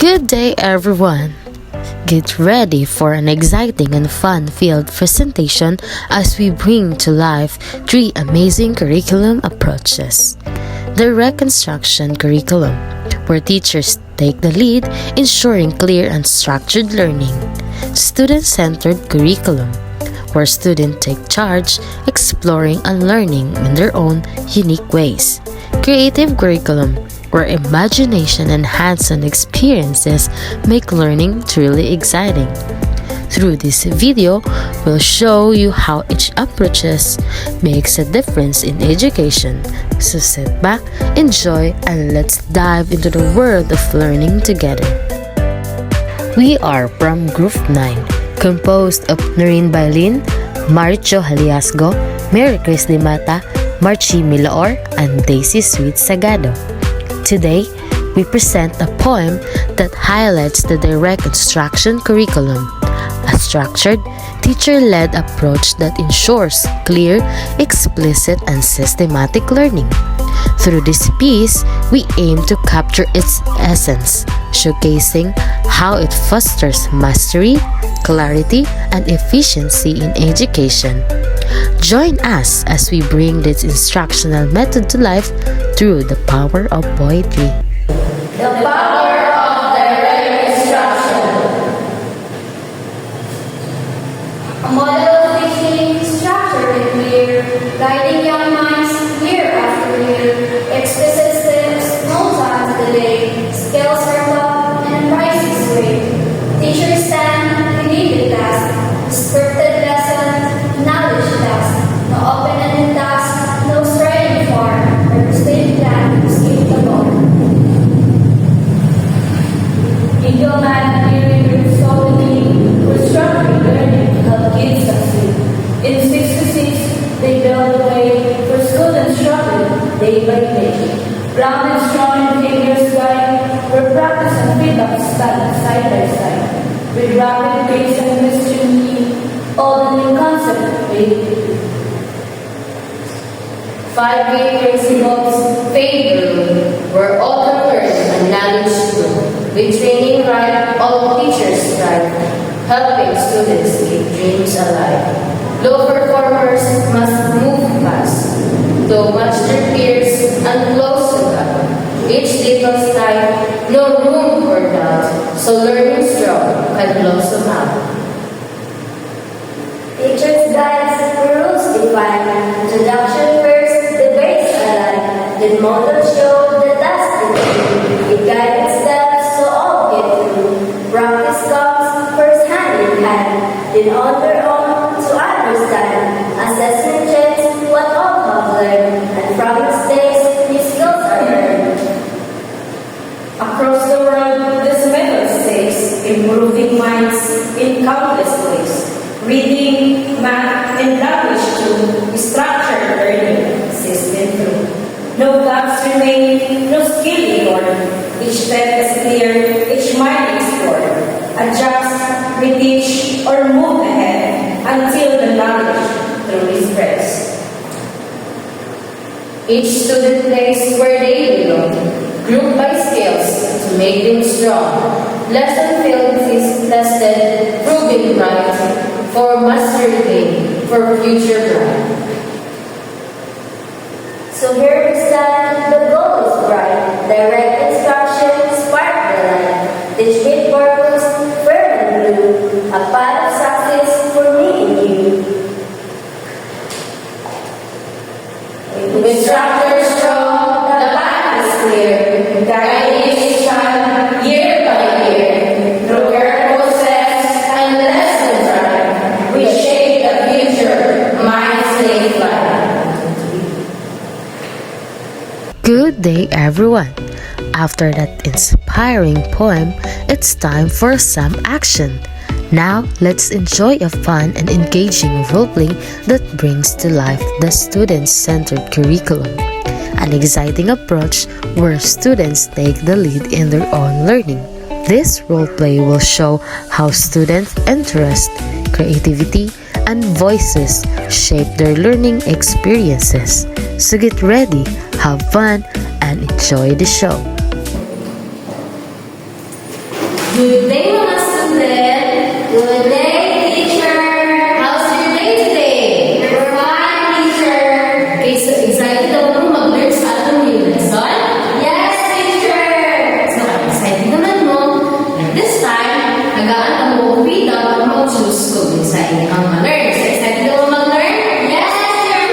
Good day, everyone. Get ready for an exciting and fun-filled presentation as we bring to life three amazing curriculum approaches. The Reconstruction Curriculum, where teachers take the lead, ensuring clear and structured learning. Student-Centered Curriculum, where students take charge, exploring and learning in their own unique ways. Creative Curriculum, where imagination and hands-on experiences make learning truly exciting. Through this video, we'll show you how each approaches makes a difference in education. So sit back, enjoy, and let's dive into the world of learning together. We are from Group 9, composed of Noreen Bailin, Maricho Haliasgo, Mary Chris Limata, Marchi Milaor, and Daisy Sweet Sagado. Today, we present a poem that highlights the Reconstruction Curriculum, a structured, teacher-led approach that ensures clear, explicit, and systematic learning. Through this piece, we aim to capture its essence, showcasing how it fosters mastery, clarity, and efficiency in education. Join us as we bring this instructional method to life through the power of poetry. The power of direct instruction. A model of teaching structured and clear, guiding young minds year after year. Explicit steps, no time to delay. Skills are taught and prizes wait. Teachers stand, lead the task. Scripted lessons, knowledge task. No open-ended task, no straying far. State plan to escape the law. Eagle man hearing with solidly, constructing learning to help kids succeed. In 66, they build a way for students struggling day by day. Ground and strong behaviors guide, where practice and feedback stand side by side. With rapid pace and mystery, all the new concepts made. 5 great principles favor where all the learn and knowledge grow. With training right, all teachers strive, helping students keep dreams alive. Low performers must move fast, to match their peers and close to God. Each little step, no room for doubt, so learning strong can blossom out. Teachers guides, rules define, introduction first, the base alive. The model show the task to it guided steps so all get through. Practice comes first hand in hand, then on their own to understand. Assessment checks what all have learned, and from mistakes new skills are learned. Across the world, this method says, improving minds in countless ways. Reading, math, and language too, structured learning, system through. No gaps remain, no skill ignored. Each step is clear, each mind explored. Adjust, reteach, or move ahead until the knowledge truly spreads. Each student plays where they belong, grouped by skills to make them strong. Lesson fields is tested, proving right. For mastery gain, for future pride. So here we stand, the goal is bright. Direct instruction, spark the light. Teach with purpose, firm and blue. A path of success for me and you. With structure strong, the path is clear. Guiding instruction, year by year. Through careful steps and lesson drive. We shape the future, minds may fly. Good day, everyone. After that inspiring poem, it's time for some action. Now, let's enjoy a fun and engaging roleplay that brings to life the student-centered curriculum, an exciting approach where students take the lead in their own learning. This roleplay will show how students' interest, creativity, and voices shape their learning experiences. So get ready, have fun, and enjoy the show. Good day, mga student. Good day, teacher. How's your day today? We're fine, teacher. Okay, so excited ako mag-learn sa ating new lesson? Yes, teacher. So, excited naman mo. And this time, nagaan mo freedom ang mag-choose kung sa inyong ma-learn. So, excited ako mag-learn? Yes, teacher.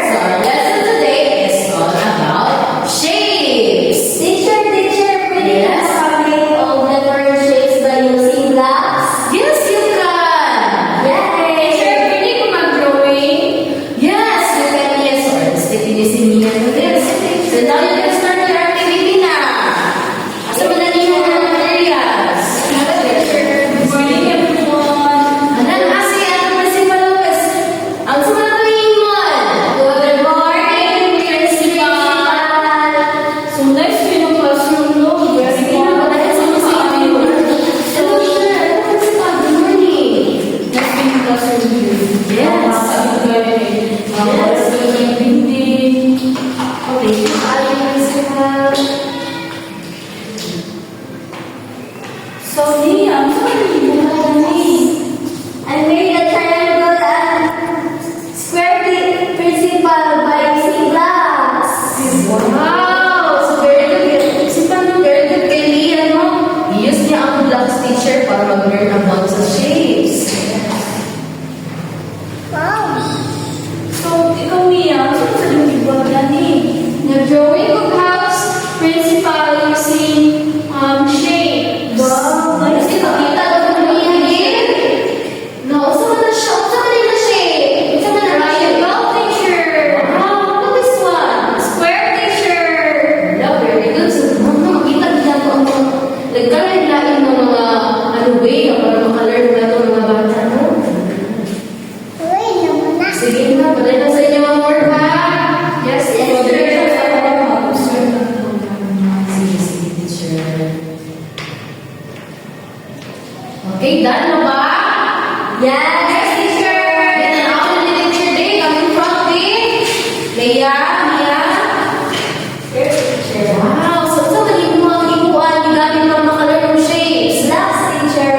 So, our lesson today is all about shapes. Teacher, pwede ka sabihin of letter shapes by using blocks? Yes, you can. Yay! Teacher, pwede ko mag-drawing? Yes, you can. Yes, or stipinisin niya to this. So now you can start your activity na. Asa mo na niyo mga materials? Good morning, everyone. Anan, asi ang Principal Lopez. Ang sumasabihin mo. Good morning, Principal. So next to yung classroom no, very Hello, sir. Principal, good morning. next to yung classroom view. Yes. Sabi ko eh, Yes. building. Okay, hi, Principal. So Nia, ano ba yung I made a triangle and square principal by using blocks. Wow! So very good. Principal, very good kay Lia, no? I-use niya ang blocks teacher para mag-learn about sa shapes. Wow! So, ikaw Nia, ano sa yung ibang gani? Nag-drawing of house principal using shape. Wow! Nice. Kita ko niya again. No, sa man na siya. Sa man na shape. Sa man na triangle, teacher. Wow, look at this one. Square, teacher. Yeah, very good. So, makita niya ko ang mga nagkalain-lain ng mga way para makalearn na ito mga bata, no? Sige na, pala na sa inyo ang word, ha? Yes, teacher. Sige, teacher. Okay, done na ba? Yes, teacher. Then an after the teacher day, coming from the Leia. Yes, teacher. Wow, so sa taging mga ipuan, gamit ng makalar ng shapes. Blocks, teacher.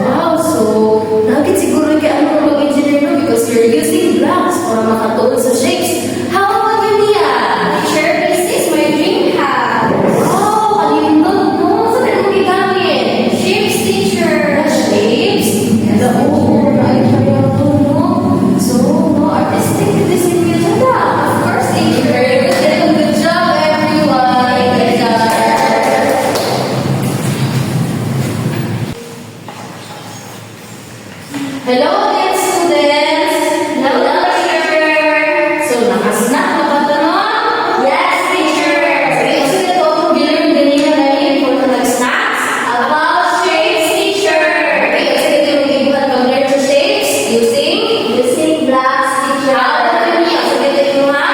Wow, so nakit siguro kaya ano mag-engineer no because you're using blocks para makatuon sa shapes. How about you, Nia? Teacher, this is my dream hat. Wow, kalindot, no? Saan ka mo gigamit? Shapes, teacher. Shapes? Hello, right? So, no, artistic discipline na. Of course, teacher. Very good. Good job, everyone. Good job. Hello, dear students. Hello, teacher. So, nakasnack na ba tanong? Yes, teacher. Okay, so ito ako gilearn ganyan na for the next snacks. About shapes, teacher. Okay, so ito yung ibuhat mag-learn sa shapes using blocks, teacher. How do you mean? So ito yung ha?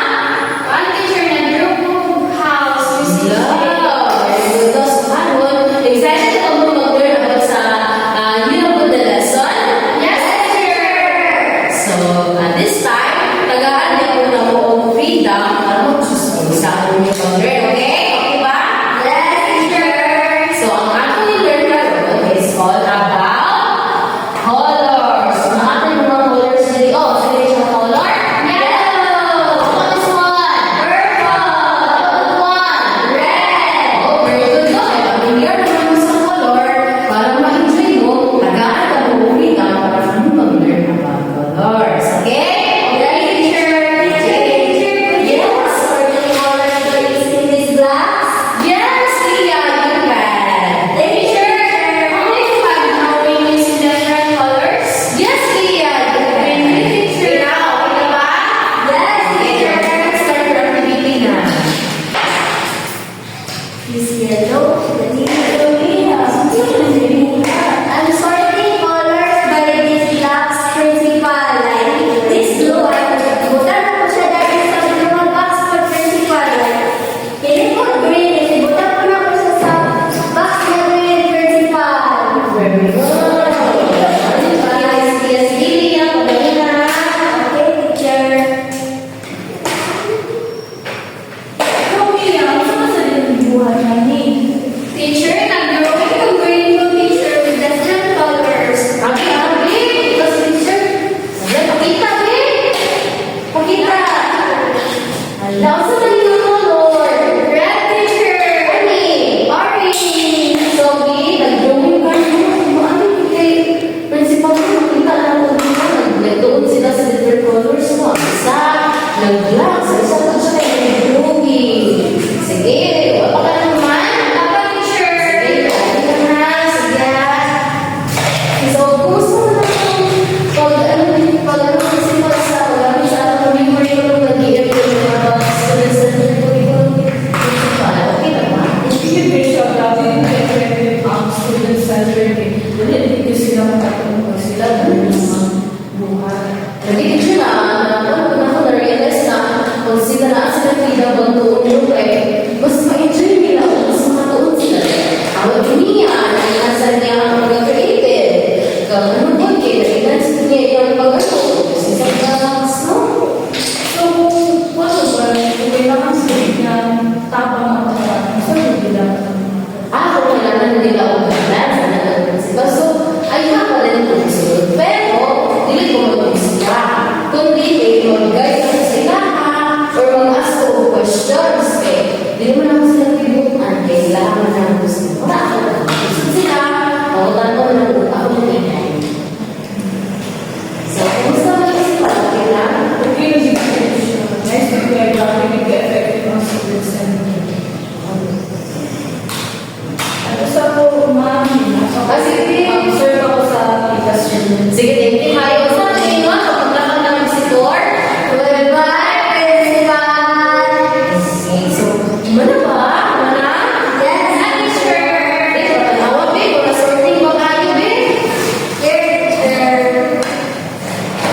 One teacher na group house using Yeah, very good. So, Hanwon, excited ako mag-learn about sa, you know, the lesson? Yes, teacher. na nila ang kanan sa ng principal. So, ayun pa rin kung sunod. Pero, dili ko mag-isip kundi mag-guide sa sila or mag-ask ko questions. Dili mo naman sila pinutan. Kailangan na gusto mo. Gusto sila, makutan ko na ako na ingay. So, kumusta mo isip pa? Kailangan? Okay, nice to hear about the effective on students and gusto ko umami. Observe ako sa application. Sige, thank you. Hayo sa tingin mo, kapag ka ng visitor. Goodbye, principal! So, mana ba? Mana? Yes, teacher! Ito, tanawa, be. Kung na-sorting mo kayo, be. Teacher!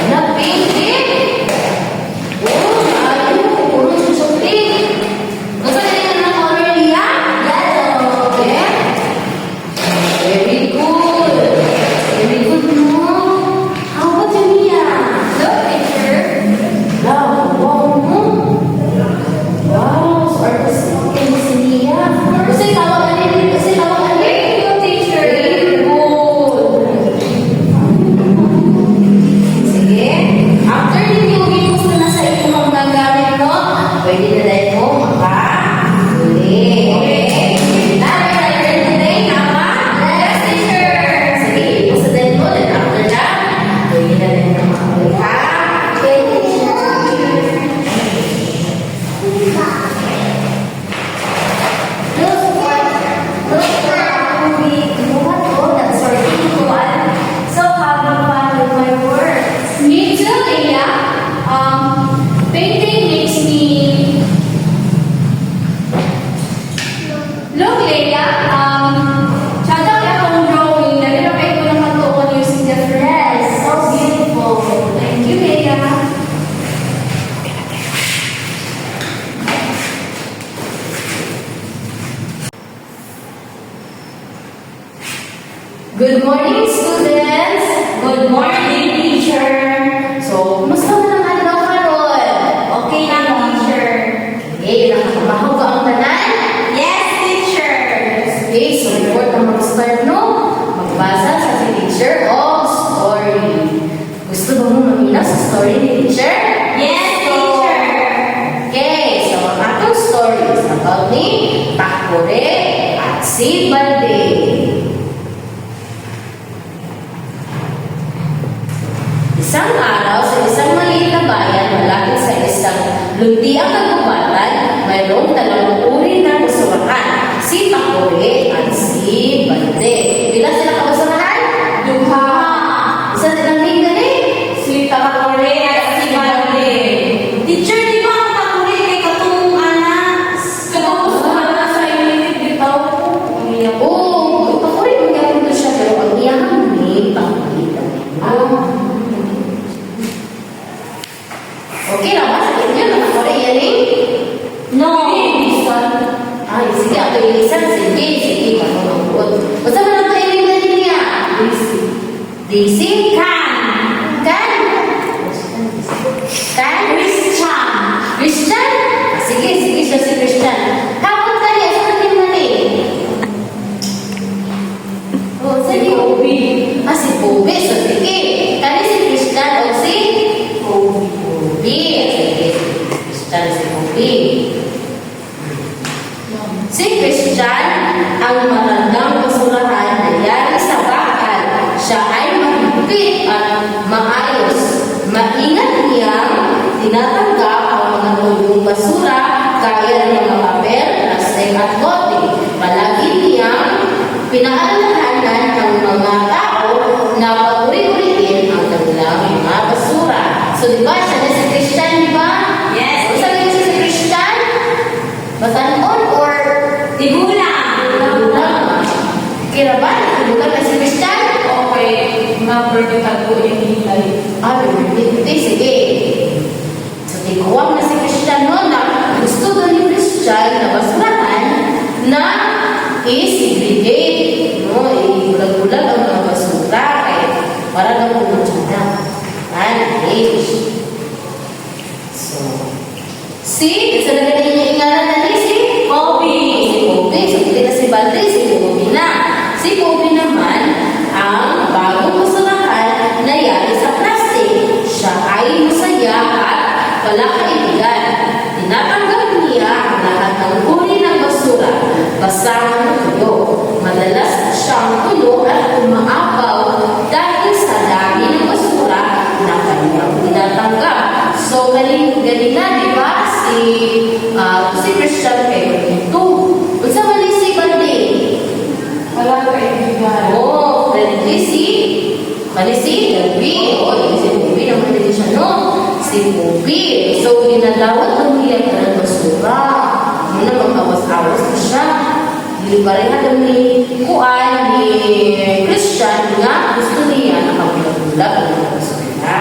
Na-pink, be. Oh, ayaw. Puro chuchutik. Gusto nila ng color niya? Yellow. Okay? Very good. Very good, no? How about you, Mia? Look, teacher. Wow, no? Wow, so artistic din si Mia. Kasi tawagan din, kasi tawagan din. Thank you, teacher. Very good. Sige. After ninyo, i-post na sa inyong mga gamit mo, pwede na dahil mo makahuli. Okay. Tayo na today, tama? Yes, teacher. Sige, i-post na dahil mo, then after that, pwede na dahil mo makahuli, ha? Okay, teacher. Me too, Leia. Painting makes me look, Leia. Sadang akong drawing. Nalilapay ko naman to using the friends. So beautiful. Thank you, Leia. Good morning, students! Good morning, teacher! So, kumusta mo naman daw karon? Okay na, teacher. Okay, nakakabahaw ka ang tanan? Yes, teacher! Okay, so before ka mag-start, no? Magbasa sa si teacher of story. Gusto ba mo mamina sa story ni teacher? Yes, teacher! Okay, so ang atong story is about ni Takore at si Balde. Isang araw sa isang maliit na bayan malapit sa isang luntiang kagubatan, mayroong dalawang uri ng basurahan, si Takore at si Balde. Pila sila kabasurahan? Duha. Isa nilang name gani? Si Takore at si Balde. Teacher, di ba ang Takore kay katong anak? Kagustuhan na sa init bitaw. Oo, Takore mo gano'n to siya, pero ang iyang name, Takore. Okay lang ba? Sabihin niyo, nakakore yan eh? No. Ay, sige, ako ilisan. Sige, manunod. Basta mo lang tayo yung galing niya? Daisy? Can? Christian? Sige, siya si Christian. Kapag ka niya, saan yung mali? Oh, sige. Si Pobe. So, sige. Kani si Christian o si Pobe. Sige, Christian si Pobe. Si Christian, ang matandang basurahan na yari sa bakal. Siya ay mahigpit at maayos. Maingat niyang tinatanggap ang mga tulong basura kaya ng mga papel, plastic at bote. Palagi niyang pinaalalahanan ng mga tao na pag-uri-uriin ang kanilang mga basura. So, di ba, siya na si Christian, di ba? Yes. Kung sabihin siya si Christian, batanon or tigulang? Tigulang. Kira ba? Tigulang na si Christian? Okay, ma-vertical ko yung hilay. Hindi, sige. So, tiguang na si Christian noon na gusto doon ni Christian na basurahan na i-segregate. No? I-bulag-bulag ang mga basura. Para lang pumunta na. Age. So, si, isa na ganyan yung ingalan na ni si Bobby. Si Bobby. So, hindi na si Balde, si Bobby na. Oh, friendly si Pobi. Oh, si Pobi naman din siya, no? Si Pobi. So, ginadawat ang iya ka ng basura. Muna mag-awas-awas na siya. Hindi pareha daw ni Kuan, ni Christian, nga gusto niya nakabulag-bulag ang basura.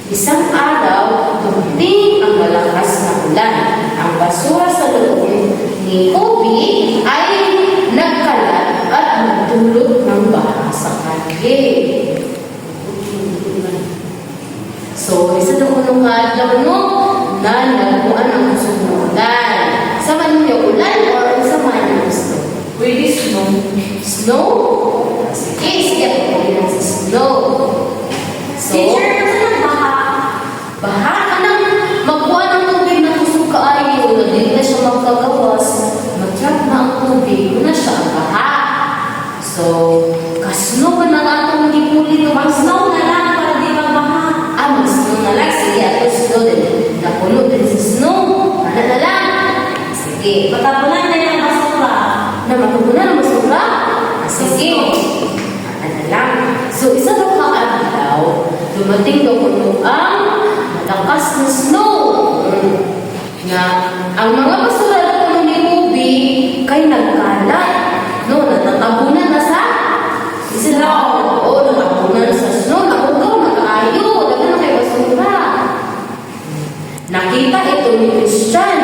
Isang araw, dumating ang malakas na ulan. Ang basura sa loob ni Pobi ay nagkalat at nagdulot ng baha sa kalye. So, isa daw ko nung kadlaw, no? Na nagbuan ang ulan. Sa man yung ulan or sa man yung gusto? Pwede snow. Snow? Sige, sige. Pwede lang sa snow. So, Teacher, ano ng baha? baha ka nang magkuha ng tubig na kusog kaayo na hindi na siya magkagawas. Mag-trap na ang tubig, yun na siya ang baha. So, kasno ka na nga itong gipuli ito. Mag-snow na lang para di magbaha. Mag-snow na lang. Sige, ato snow din. Napuno din sa snow. Ano na lang? Sige. Matapunan na yung basura. Na matutunan ang basura? Sige. Ano na lang? So, isa daw kaadlaw, dumating daw kuno ang malakas na snow. Na ang mga basura na kuno ni Pobi kay nagkalat. No, natatabunan na sa snow. Oo, natatabunan na sa snow. Nakugaw na kaayo. Daga na kay basura. Nakita ito ni Christian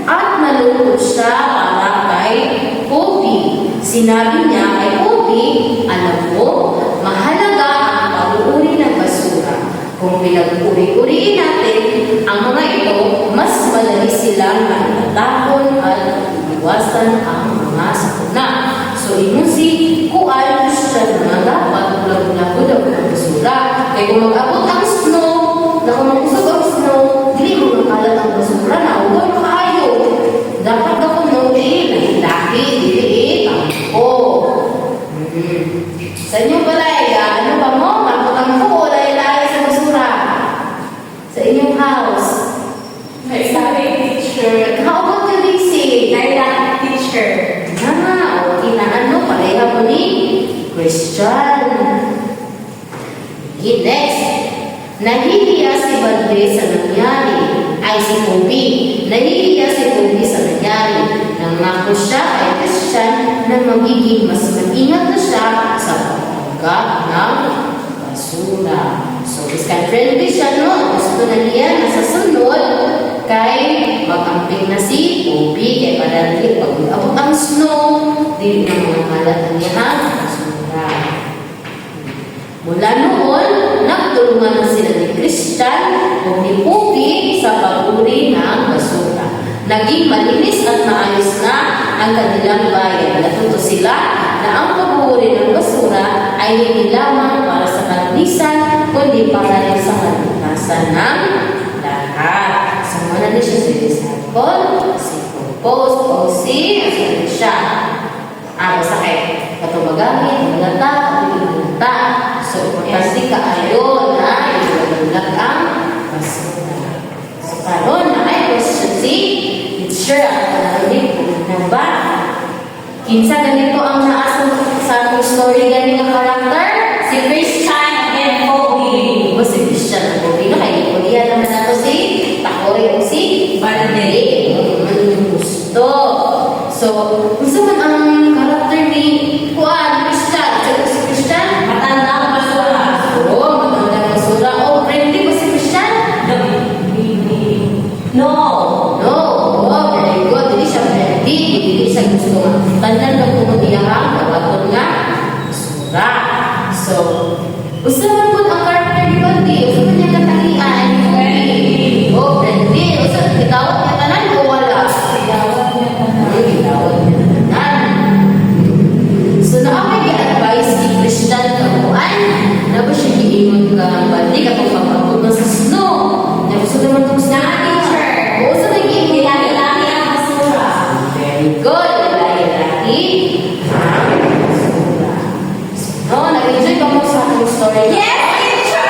at nalungkot siya para kay Pobi. Sinabi niya kay Pobi, alam mo, mahalaga ang pag-uuri ng basura. Kung pinag-uri-uriin natin ang mga ito, mas madali silang matatapon at iwasan ang mga sakuna. So, ino si Kuan Christian na dapat ulag-ulag ng basura. Kaya kung mag-abot ang snow, na kung mag-usog ang snow, hindi mo makalat ang basura na ugaw na kaayo. Dapat ako no, laki, dili, tampo. Sa inyo balay, ano ba mo? Tampo, lay-lay sa basura. Sa inyong house. May sabi, teacher. How about you, Lizzie? Lilac teacher. Okay na ano, pareha mo ni Christian. Okay, next. Nahihiya si Badre sa nangyari. Ay, si Pobi. Nahihiya si Pobi sa nangyari. Nangako siya kay Christian na magiging mas maingat na siya sa pagtanggap ng basura. So, isang friendly siya, no? Gusto na niya na sa sunod kay mag-amping na si Pobi. Kaya parang pag abot ang snow, di na mga kalat na niya ang basura. Mula noon, nagtulungan na sila ni Christian o ni Pobi sa pag-uri ng basura. Naging malinis at maayos na ang kanilang bayan. Natuto sila na ang pag-uri ng basura ay hindi lamang para sa kalinisan, kundi para rin sa kalikasan ng lahat. So, muna na siya si disciple, si compose, o si siya. Sakit. Katumagamit, malata, malata. So, importante ka ayon na ilulag ang basura. So, karon na ay question si teacher. Narinig po na ba? Kinsa ganito ang naasa sa atong story ganing nga karakter? Si Christian and Pobi. O si Christian and Pobi na kay Pobi naman nato si Takoy o si Barney. Ang gusto. So, kung saan ang karakter ni Kuan, Christian? Si Christian? Matanda ang basura. Oo, magandang basura. Oh, friendly ba si Christian? No. No. Oh, very good. Hindi siya friendly. Hindi siya gusto nga. Tanan lang kung iyahang nabaton nga basura. So, usapan po ang karakter ni Kundi. Usapan niya katalian. Friendly. Oh, friendly. Usapan, kitawat niya tanan o wala? Kitawat niya tanan. So, nakamay advice ni Christian kamuan na ba siya giingon ka balik kapag pagpapagod sa snow. Na gusto naman itong snow. Teacher. Oo, sa may giingon. Hilali-lali ang basura. Very good. Lagi-lagi ang basura. So, nag-enjoy ka mo sa aking story. Yes, teacher!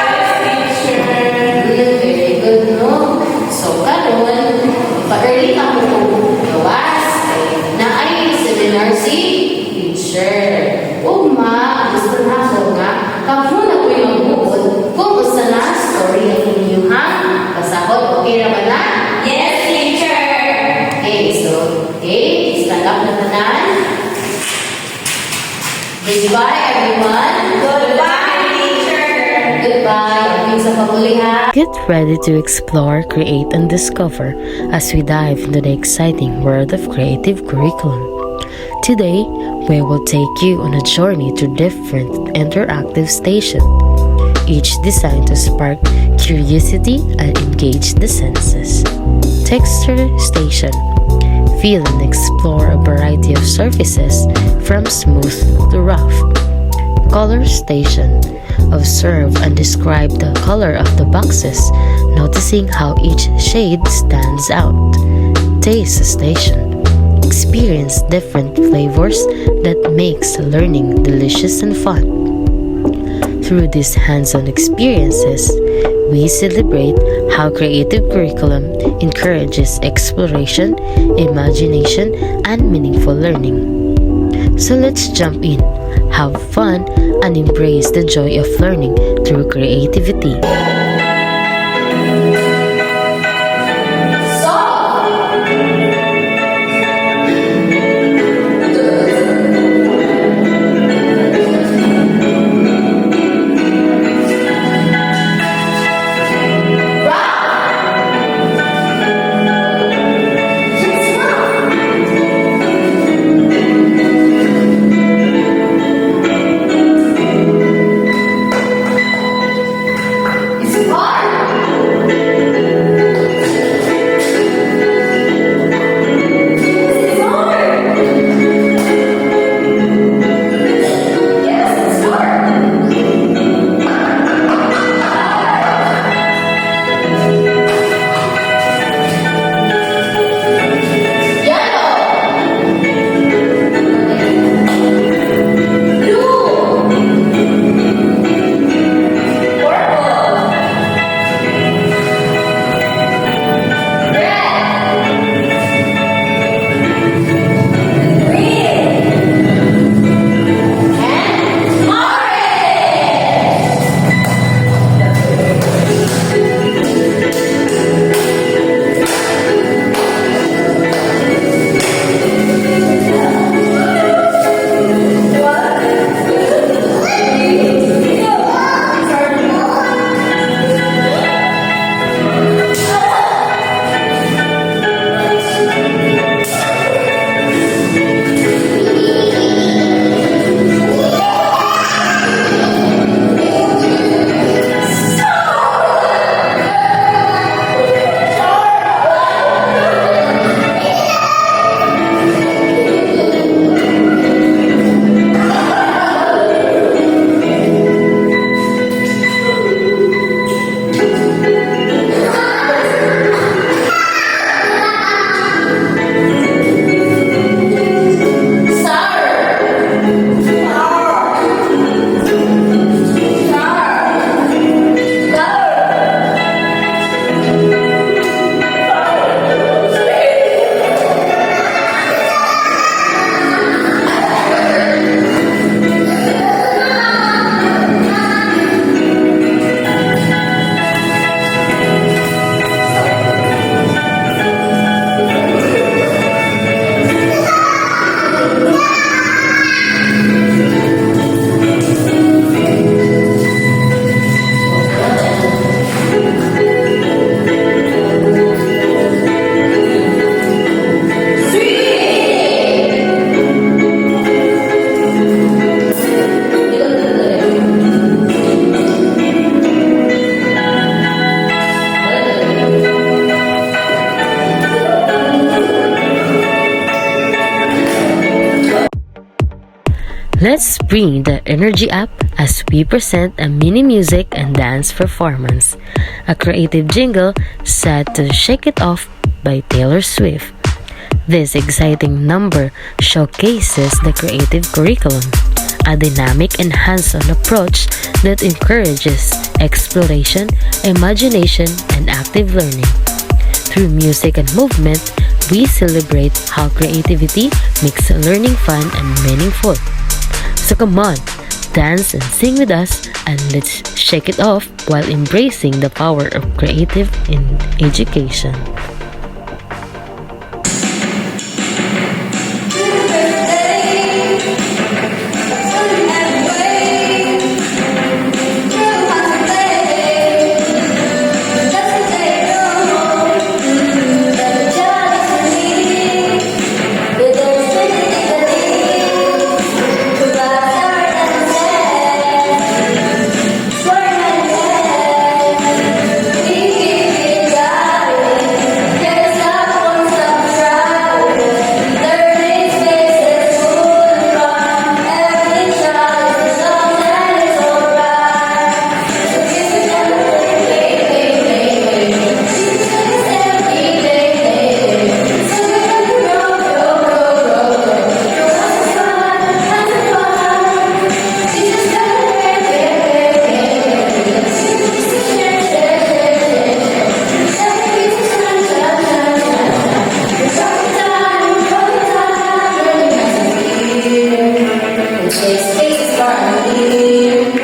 Very good, no? So, karon, pa-early ka mo gawas. Na ay seminar si teacher. Goodbye, everyone. Goodbye, teacher. Goodbye. Hanggang sa pamulihan. Get ready to explore, create, and discover as we dive into the exciting world of creative curriculum. Today, we will take you on a journey to different interactive stations, each designed to spark curiosity and engage the senses. Texture Station. Feel and explore a variety of surfaces from smooth to rough. Color Station. Observe and describe the color of the boxes, noticing how each shade stands out. Taste Station. Experience different flavors that makes learning delicious and fun. Through these hands-on experiences, we celebrate how creative curriculum encourages exploration, imagination, and meaningful learning. So let's jump in, have fun, and embrace the joy of learning through creativity. Let's bring the energy up as we present a mini music and dance performance, a creative jingle set to Shake It Off by Taylor Swift. This exciting number showcases the creative curriculum, a dynamic and hands-on approach that encourages exploration, imagination, and active learning. Through music and movement, we celebrate how creativity makes learning fun and meaningful. So come on, dance and sing with us, and let's shake it off while embracing the power of creative in education. Happy birthday! funny.